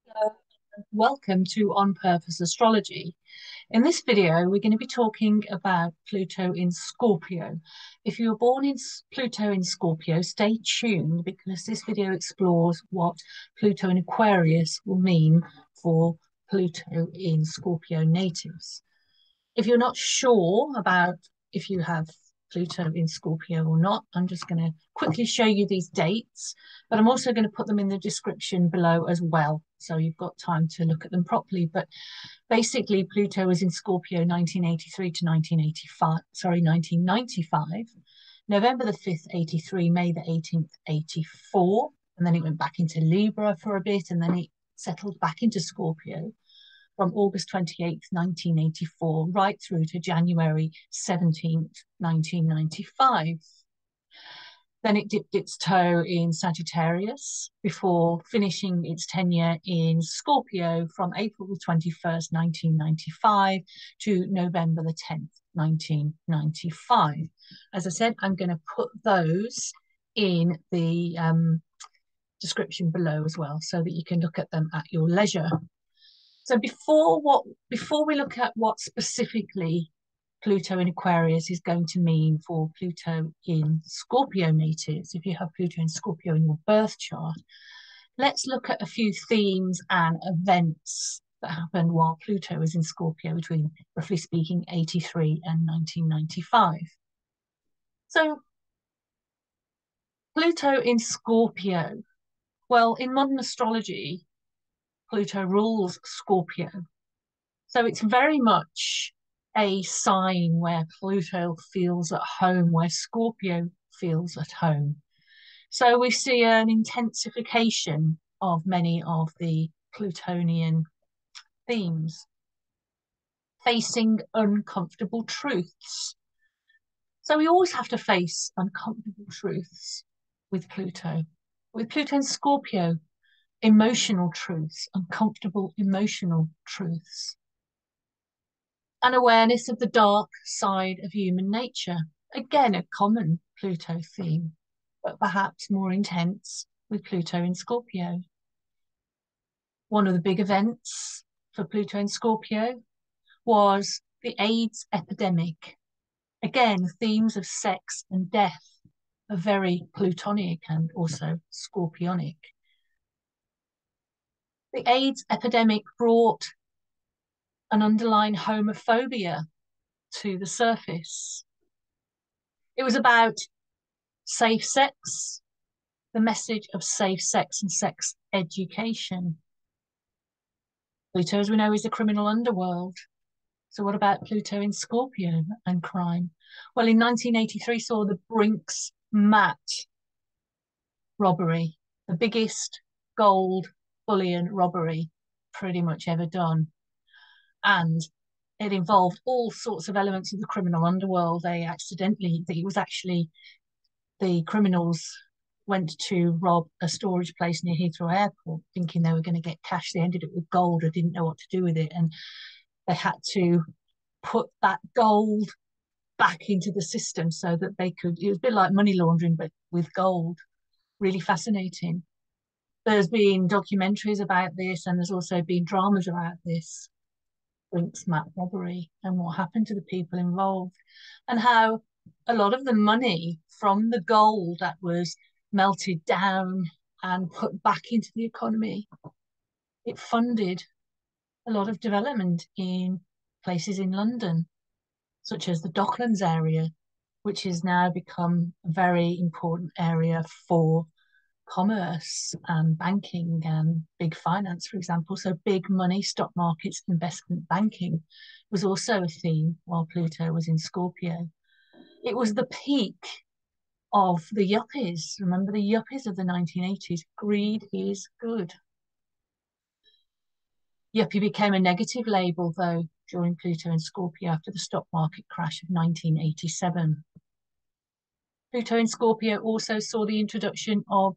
Hello, and welcome to On Purpose Astrology. In this video, we're going to be talking about Pluto in Scorpio. If you were born in Pluto in Scorpio, stay tuned because this video explores what Pluto in Aquarius will mean for Pluto in Scorpio natives. If you're not sure about if you have Pluto in Scorpio or not, I'm just going to quickly show you these dates, but I'm also going to put them in the description below as well. So you've got time to look at them properly. But basically, Pluto was in Scorpio 1983 to 1985, 1995, November the 5th, 83, May the 18th, 84. And then it went back into Libra for a bit, and then it settled back into Scorpio from August 28th, 1984, right through to January 17th, 1995. Then it dipped its toe in Sagittarius before finishing its tenure in Scorpio from April 21st, 1995 to November the 10th, 1995. As I said, I'm going to put those in the description below as well so that you can look at them at your leisure. So before we look at what specifically Pluto in Aquarius is going to mean for Pluto in Scorpio natives, if you have Pluto in Scorpio in your birth chart, let's look at a few themes and events that happened while Pluto was in Scorpio between, roughly speaking, 83 and 1995. So Pluto in Scorpio. Well, in modern astrology, Pluto rules Scorpio. So it's very much a sign where Pluto feels at home, where Scorpio feels at home. So we see an intensification of many of the Plutonian themes, facing uncomfortable truths. So we always have to face uncomfortable truths with Pluto. With Pluto and Scorpio, emotional truths, uncomfortable emotional truths. An awareness of the dark side of human nature. Again, a common Pluto theme, but perhaps more intense with Pluto in Scorpio. One of the big events for Pluto in Scorpio was the AIDS epidemic. Again, themes of sex and death are very Plutonic and also Scorpionic. The AIDS epidemic brought an underlying homophobia to the surface. It was about safe sex, the message of safe sex and sex education. Pluto, as we know, is the criminal underworld. So what about Pluto in Scorpio and crime? Well, in 1983 saw the Brinks Mat robbery, the biggest gold bullion robbery pretty much ever done. And it involved all sorts of elements of the criminal underworld. It was actually the criminals went to rob a storage place near Heathrow Airport, thinking they were going to get cash. They ended up with gold or didn't know what to do with it. And they had to put that gold back into the system so that they could, it was a bit like money laundering, but with gold. Really fascinating. There's been documentaries about this, and there's also been dramas about this Brinks Mat robbery and what happened to the people involved, and how a lot of the money from the gold that was melted down and put back into the economy, it funded a lot of development in places in London, such as the Docklands area, which has now become a very important area for commerce and banking and big finance, for example. So big money, stock markets, investment banking was also a theme while Pluto was in Scorpio. It was the peak of the yuppies. Remember the yuppies of the 1980s? Greed is good. Yuppie became a negative label, though, during Pluto and Scorpio after the stock market crash of 1987. Pluto in Scorpio also saw the introduction of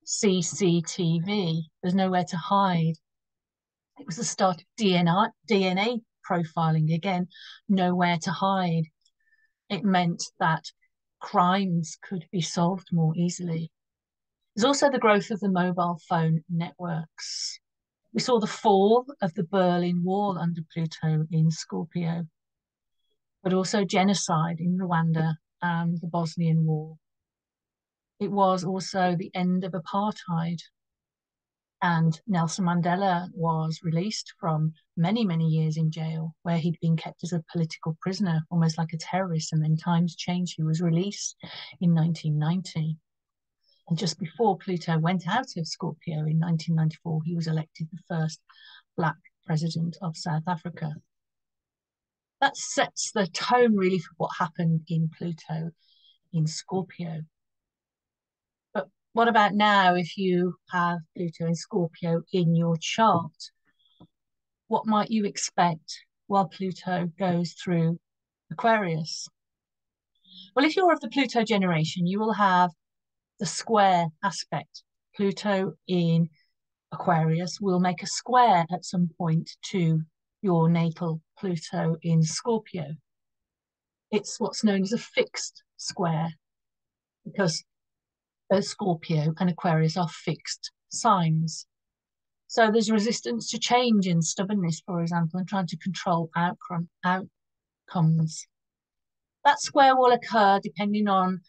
CCTV. There's nowhere to hide. It was the start of DNA profiling. Again, nowhere to hide. It meant that crimes could be solved more easily. There's also the growth of the mobile phone networks. We saw the fall of the Berlin Wall under Pluto in Scorpio, but also genocide in Rwanda and the Bosnian War. It was also the end of apartheid, and Nelson Mandela was released from many, many years in jail where he'd been kept as a political prisoner, almost like a terrorist. And then times changed. He was released in 1990. And just before Pluto went out of Scorpio in 1994, he was elected the first Black president of South Africa. That sets the tone really for what happened in Pluto in Scorpio. But what about now if you have Pluto in Scorpio in your chart? What might you expect while Pluto goes through Aquarius? Well, if you're of the Pluto generation, you will have the square aspect. Pluto in Aquarius will make a square at some point to your natal Pluto in Scorpio. It's what's known as a fixed square because both Scorpio and Aquarius are fixed signs. So there's resistance to change and stubbornness, for example, and trying to control outcomes. That square will occur depending on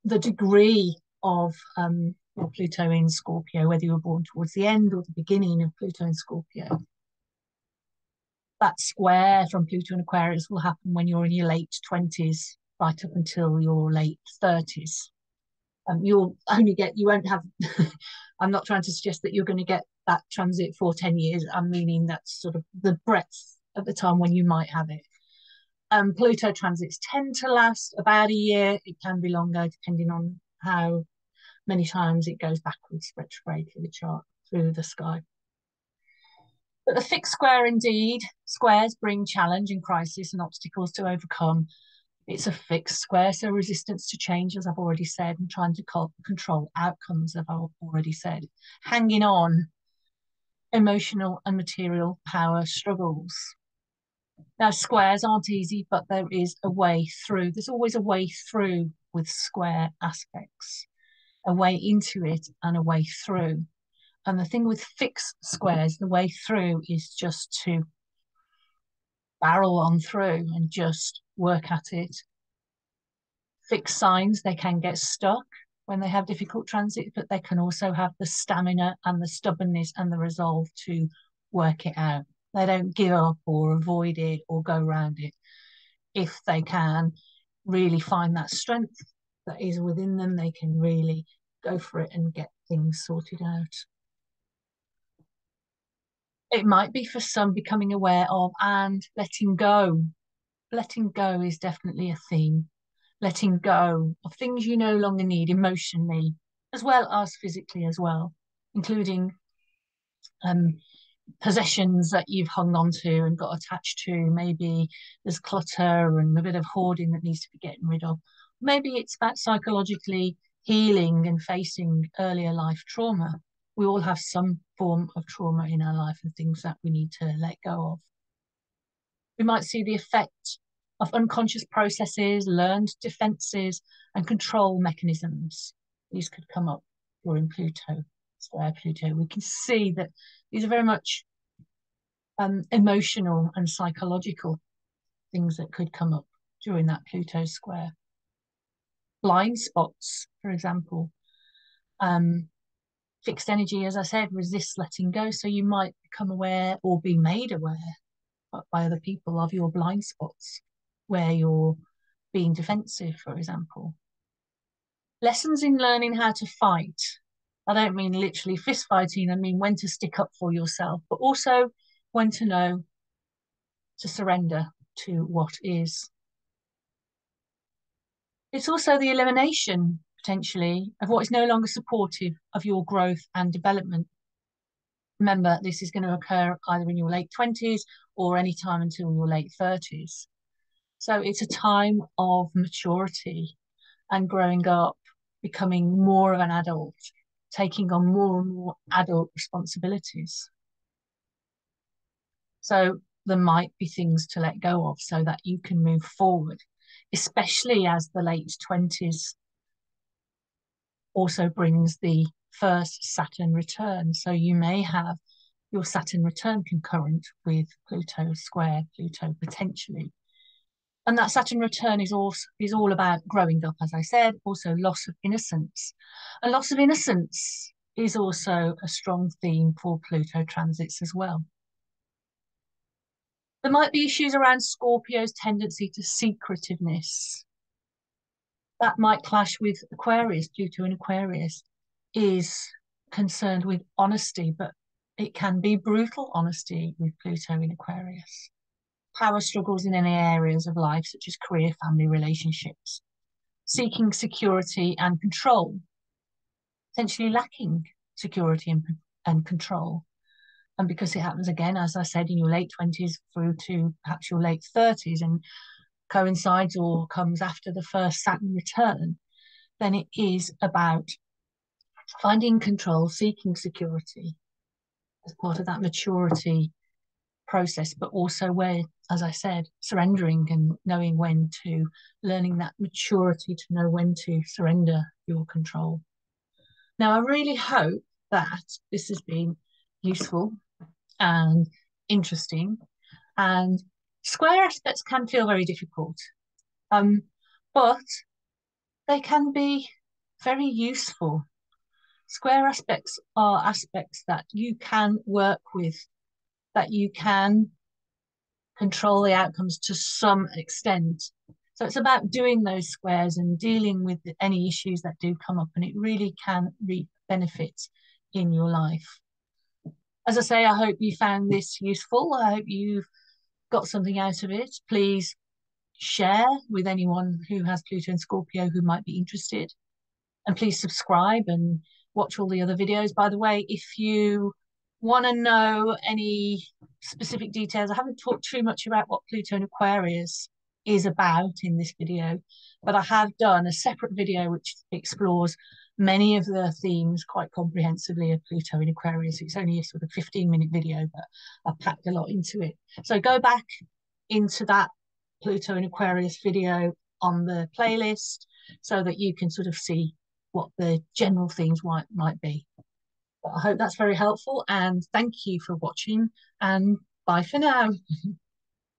the degree of Pluto in Scorpio, whether you were born towards the end or the beginning of Pluto in Scorpio. That square from Pluto and Aquarius will happen when you're in your late 20s, right up until your late 30s. You'll only get, you won't have, I'm not trying to suggest that you're going to get that transit for 10 years. I'm meaning that's sort of the breadth of the time when you might have it. Pluto transits tend to last about a year. It can be longer depending on how many times it goes backwards retrograde through the chart, through the sky. But the fixed square indeed, squares bring challenge and crisis and obstacles to overcome. It's a fixed square, so resistance to change, as I've already said, and trying to control outcomes, as I've already said. Hanging on, emotional and material power struggles. Now, squares aren't easy, but there is a way through. There's always a way through with square aspects, a way into it and a way through. And the thing with fixed squares, the way through is just to barrel on through and just work at it. Fixed signs, they can get stuck when they have difficult transit, but they can also have the stamina and the stubbornness and the resolve to work it out. They don't give up or avoid it or go around it. If they can really find that strength that is within them, they can really go for it and get things sorted out. It might be for some becoming aware of and letting go. Letting go is definitely a theme. Letting go of things you no longer need emotionally, as well as physically as well, including possessions that you've hung on to and got attached to. Maybe there's clutter and a bit of hoarding that needs to be getting rid of. Maybe it's about psychologically healing and facing earlier life trauma. We all have some form of trauma in our life and things that we need to let go of. We might see the effect of unconscious processes, learned defenses, and control mechanisms. These could come up during Pluto, square Pluto. We can see that these are very much emotional and psychological things that could come up during that Pluto square. Blind spots, for example. Fixed energy, as I said, resists letting go. So you might become aware or be made aware by other people of your blind spots where you're being defensive, for example. Lessons in learning how to fight. I don't mean literally fist fighting, I mean when to stick up for yourself, but also when to know to surrender to what is. It's also the elimination, potentially, of what is no longer supportive of your growth and development. Remember, this is going to occur either in your late 20s or any time until your late 30s. So it's a time of maturity and growing up, becoming more of an adult, taking on more and more adult responsibilities. So there might be things to let go of so that you can move forward, especially as the late 20s also brings the first Saturn return. So you may have your Saturn return concurrent with Pluto square Pluto potentially. And that Saturn return is all about growing up, as I said, also loss of innocence. And loss of innocence is also a strong theme for Pluto transits as well. There might be issues around Scorpio's tendency to secretiveness. That might clash with Aquarius. Pluto in Aquarius is concerned with honesty, but it can be brutal honesty with Pluto in Aquarius. Power struggles in any areas of life, such as career, family, relationships, seeking security and control, potentially lacking security and control. And because it happens again, as I said, in your late 20s through to perhaps your late 30s and coincides or comes after the first Saturn return, then it is about finding control, seeking security as part of that maturity process, but also where, as I said, surrendering and knowing when to, learning that maturity to know when to surrender your control. Now, I really hope that this has been useful and interesting. And square aspects can feel very difficult, but they can be very useful. Square aspects are aspects that you can work with, that you can control the outcomes to some extent. So it's about doing those squares and dealing with any issues that do come up, and it really can reap benefits in your life. As I say, I hope you found this useful. I hope you've got something out of it. Please share with anyone who has Pluto and Scorpio who might be interested. And please subscribe and watch all the other videos. By the way, if you want to know any specific details, I haven't talked too much about what Pluto and Aquarius is about in this video, but I have done a separate video which explores many of the themes quite comprehensively of Pluto in Aquarius. It's only a sort of 15-minute video, but I've packed a lot into it. So go back into that Pluto in Aquarius video on the playlist so that you can sort of see what the general themes might be. But I hope that's very helpful, and thank you for watching, and bye for now.